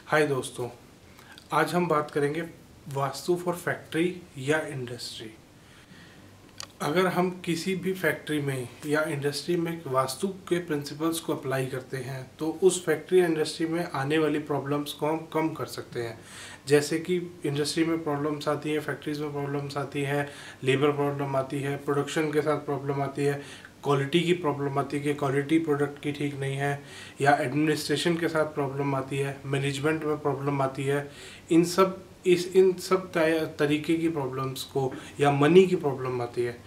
हाय दोस्तों, आज हम बात करेंगे वास्तु फॉर फैक्ट्री या इंडस्ट्री। अगर हम किसी भी फैक्ट्री में या इंडस्ट्री में वास्तु के प्रिंसिपल्स को अप्लाई करते हैं तो उस फैक्ट्री या इंडस्ट्री में आने वाली प्रॉब्लम्स को हम कम कर सकते हैं। जैसे कि इंडस्ट्री में प्रॉब्लम्स आती है, फैक्ट्रीज में प्रॉब्लम्स आती है, लेबर प्रॉब्लम आती है, प्रोडक्शन के साथ प्रॉब्लम आती है, क्वालिटी की प्रॉब्लम आती है कि क्वालिटी प्रोडक्ट की ठीक नहीं है, या एडमिनिस्ट्रेशन के साथ प्रॉब्लम आती है, मैनेजमेंट में प्रॉब्लम आती है। इन सब तरीके की प्रॉब्लम्स को, या मनी की प्रॉब्लम आती है,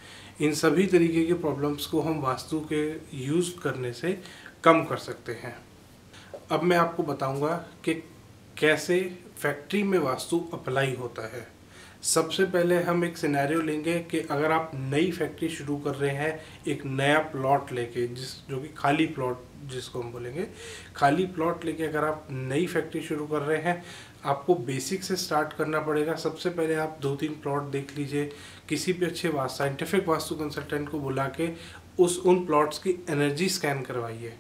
इन सभी तरीके की प्रॉब्लम्स को हम वास्तु के यूज़ करने से कम कर सकते हैं। अब मैं आपको बताऊंगा कि कैसे फैक्ट्री में वास्तु अप्लाई होता है। सबसे पहले हम एक सिनेरियो लेंगे कि अगर आप नई फैक्ट्री शुरू कर रहे हैं, एक नया प्लॉट लेके, जो कि खाली प्लॉट जिसको हम बोलेंगे, खाली प्लॉट लेके अगर आप नई फैक्ट्री शुरू कर रहे हैं, आपको बेसिक से स्टार्ट करना पड़ेगा। सबसे पहले आप 2-3 प्लॉट देख लीजिए, किसी भी अच्छे साइंटिफिक वास्तु कंसल्टेंट को बुला के उन प्लॉट्स की एनर्जी स्कैन करवाइए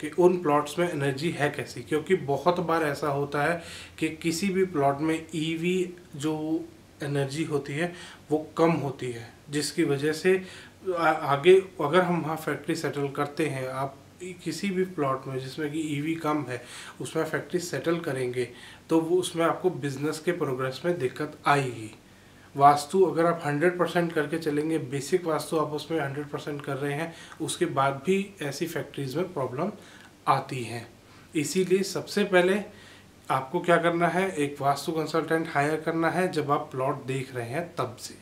कि उन प्लॉट्स में एनर्जी है कैसी। क्योंकि बहुत बार ऐसा होता है कि किसी भी प्लॉट में ईवी जो एनर्जी होती है वो कम होती है, जिसकी वजह से आगे अगर हम वहाँ फैक्ट्री सेटल करते हैं, आप किसी भी प्लॉट में जिसमें कि ईवी कम है उसमें फैक्ट्री सेटल करेंगे तो वो उसमें आपको बिजनेस के प्रोग्रेस में दिक्कत आएगी। वास्तु अगर आप 100% करके चलेंगे, बेसिक वास्तु आप उसमें 100% कर रहे हैं, उसके बाद भी ऐसी फैक्ट्रीज में प्रॉब्लम आती हैं। इसीलिए सबसे पहले आपको क्या करना है, एक वास्तु कंसल्टेंट हायर करना है जब आप प्लॉट देख रहे हैं तब से,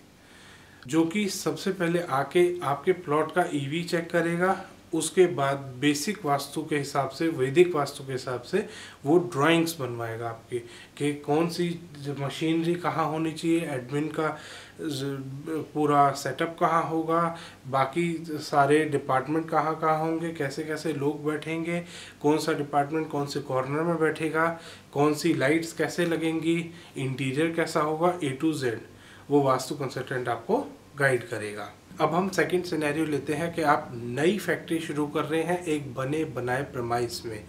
जो कि सबसे पहले आके आपके प्लॉट का ईवी चेक करेगा। उसके बाद बेसिक वास्तु के हिसाब से, वैदिक वास्तु के हिसाब से वो ड्राइंग्स बनवाएगा आपकी कि कौन सी मशीनरी कहाँ होनी चाहिए, एडमिन का पूरा सेटअप कहाँ होगा, बाकी सारे डिपार्टमेंट कहाँ कहाँ होंगे, कैसे कैसे लोग बैठेंगे, कौन सा डिपार्टमेंट कौन से कॉर्नर में बैठेगा, कौन सी लाइट्स कैसे लगेंगी, इंटीरियर कैसा होगा, A to Z वो वास्तु कंसल्टेंट आपको गाइड करेगा। अब हम सेकंड सिनेरियो लेते हैं कि आप नई फैक्ट्री शुरू कर रहे हैं एक बने बनाए प्रेमाइस में,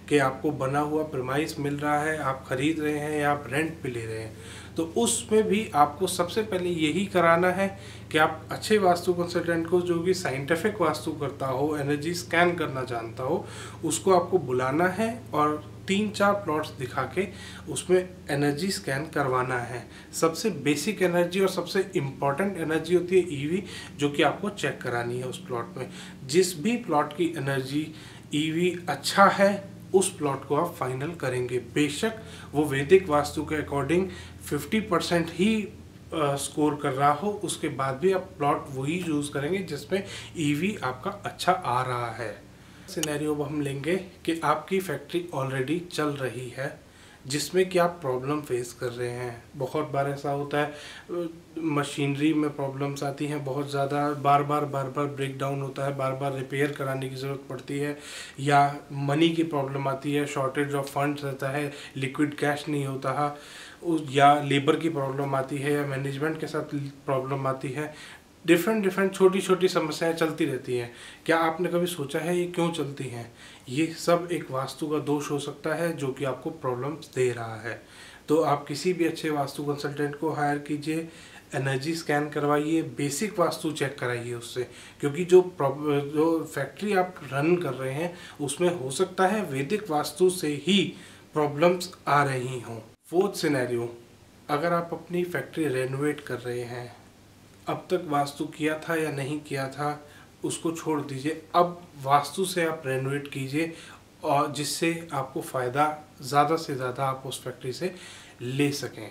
कि आपको बना हुआ प्रेमाइस मिल रहा है, आप खरीद रहे हैं या आप रेंट पे ले रहे हैं। तो उसमें भी आपको सबसे पहले यही कराना है कि आप अच्छे वास्तु कंसल्टेंट को, जो कि साइंटिफिक वास्तु करता हो, एनर्जी स्कैन करना जानता हो, उसको आपको बुलाना है और 3-4 प्लॉट्स दिखा के उसमें एनर्जी स्कैन करवाना है। सबसे बेसिक एनर्जी और सबसे इम्पॉर्टेंट एनर्जी होती है ईवी, जो कि आपको चेक करानी है उस प्लॉट में। जिस भी प्लॉट की एनर्जी ईवी अच्छा है उस प्लॉट को आप फाइनल करेंगे। बेशक वो वैदिक वास्तु के अकॉर्डिंग 50% ही स्कोर कर रहा हो, उसके बाद भी आप प्लॉट वही यूज़ करेंगे जिसमें ईवी आपका अच्छा आ रहा है। सिनेरियो हम लेंगे कि आपकी फैक्ट्री ऑलरेडी चल रही है, जिसमें कि आप प्रॉब्लम फेस कर रहे हैं। बहुत बार ऐसा होता है, मशीनरी में प्रॉब्लम्स आती हैं बहुत ज़्यादा, बार बार ब्रेक डाउन होता है, बार बार रिपेयर कराने की ज़रूरत पड़ती है, या मनी की प्रॉब्लम आती है, शॉर्टेज ऑफ फंड्स रहता है, लिक्विड कैश नहीं होता है, या लेबर की प्रॉब्लम आती है, या मैनेजमेंट के साथ प्रॉब्लम आती है। डिफरेंट छोटी छोटी समस्याएं चलती रहती हैं। क्या आपने कभी सोचा है ये क्यों चलती हैं? ये सब एक वास्तु का दोष हो सकता है जो कि आपको प्रॉब्लम्स दे रहा है। तो आप किसी भी अच्छे वास्तु कंसल्टेंट को हायर कीजिए, एनर्जी स्कैन करवाइए, बेसिक वास्तु चेक कराइए उससे, क्योंकि जो फैक्ट्री आप रन कर रहे हैं उसमें हो सकता है वैदिक वास्तु से ही प्रॉब्लम्स आ रही हों। फोर्थ सिनेरियो, अगर आप अपनी फैक्ट्री रेनोवेट कर रहे हैं, अब तक वास्तु किया था या नहीं किया था उसको छोड़ दीजिए, अब वास्तु से आप रेनोवेट कीजिए, और जिससे आपको फ़ायदा ज़्यादा से ज़्यादा आप उस फैक्ट्री से ले सकें।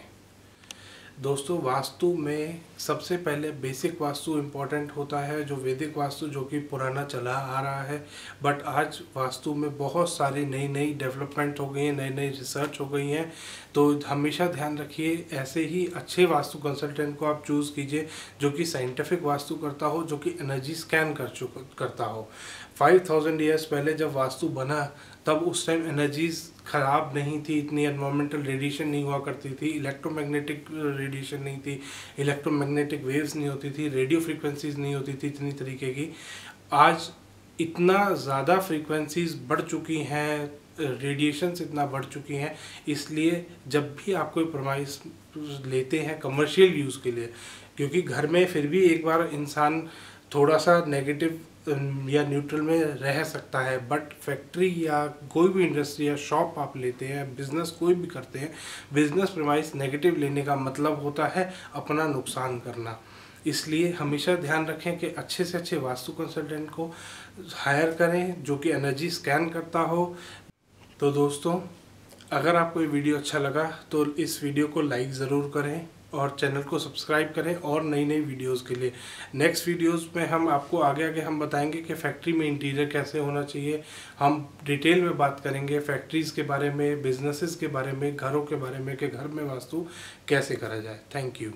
दोस्तों, वास्तु में सबसे पहले बेसिक वास्तु इम्पॉर्टेंट होता है, जो वैदिक वास्तु, जो कि पुराना चला आ रहा है। बट आज वास्तु में बहुत सारी नई डेवलपमेंट हो गई हैं, नई रिसर्च हो गई हैं। तो हमेशा ध्यान रखिए, ऐसे ही अच्छे वास्तु कंसल्टेंट को आप चूज़ कीजिए जो कि साइंटिफिक वास्तु करता हो, जो कि एनर्जी स्कैन करता हो। 5000 ईयर्स पहले जब वास्तु बना तब उस टाइम एनर्जीज ख़राब नहीं थी, इतनी एनवायरमेंटल रेडिएशन नहीं हुआ करती थी, इलेक्ट्रोमैग्नेटिक रेडिएशन नहीं थी, इलेक्ट्रोमैग्नेटिक वेव्स नहीं होती थी, रेडियो फ्रीक्वेंसीज नहीं होती थी इतनी तरीके की। आज इतना ज़्यादा फ्रीक्वेंसीज बढ़ चुकी हैं, रेडिएशंस इतना बढ़ चुकी हैं, इसलिए जब भी आप कोई प्रेमाइस लेते हैं कमर्शियल यूज़ के लिए, क्योंकि घर में फिर भी एक बार इंसान थोड़ा सा नेगेटिव या न्यूट्रल में रह सकता है, बट फैक्ट्री या कोई भी इंडस्ट्री या शॉप आप लेते हैं, बिजनेस कोई भी करते हैं, बिजनेस प्रेमाइस नेगेटिव लेने का मतलब होता है अपना नुकसान करना। इसलिए हमेशा ध्यान रखें कि अच्छे से अच्छे वास्तु कंसल्टेंट को हायर करें जो कि एनर्जी स्कैन करता हो। तो दोस्तों, अगर आपको ये वीडियो अच्छा लगा तो इस वीडियो को लाइक ज़रूर करें और चैनल को सब्सक्राइब करें और नई नई वीडियोस के लिए। नेक्स्ट वीडियोस में हम आपको आगे हम बताएंगे कि फैक्ट्री में इंटीरियर कैसे होना चाहिए। हम डिटेल में बात करेंगे फैक्ट्रीज़ के बारे में, बिजनेसेस के बारे में, घरों के बारे में कि घर में वास्तु कैसे करा जाए। Thank you.